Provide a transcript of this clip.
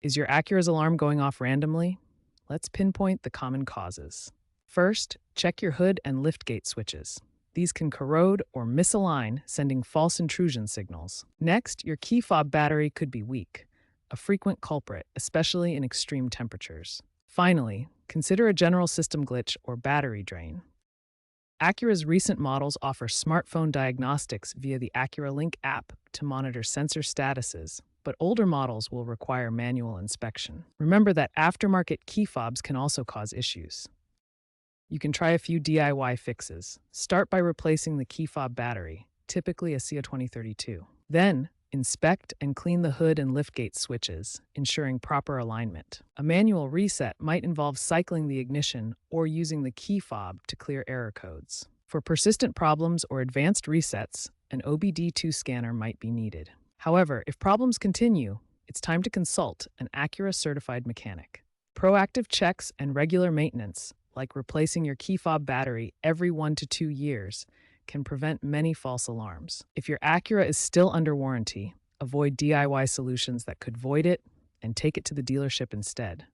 Is your Acura's alarm going off randomly? Let's pinpoint the common causes. First, check your hood and liftgate switches. These can corrode or misalign, sending false intrusion signals. Next, your key fob battery could be weak, a frequent culprit, especially in extreme temperatures. Finally, consider a general system glitch or battery drain. Acura's recent models offer smartphone diagnostics via the Acura Link app to monitor sensor statuses, but older models will require manual inspection. Remember that aftermarket key fobs can also cause issues. You can try a few DIY fixes. Start by replacing the key fob battery, typically a CO2032. Then, inspect and clean the hood and liftgate switches, ensuring proper alignment. A manual reset might involve cycling the ignition or using the key fob to clear error codes. For persistent problems or advanced resets, an OBD2 scanner might be needed. However, if problems continue, it's time to consult an Acura certified mechanic. Proactive checks and regular maintenance, like replacing your key fob battery every 1 to 2 years, can prevent many false alarms. If your Acura is still under warranty, avoid DIY solutions that could void it and take it to the dealership instead.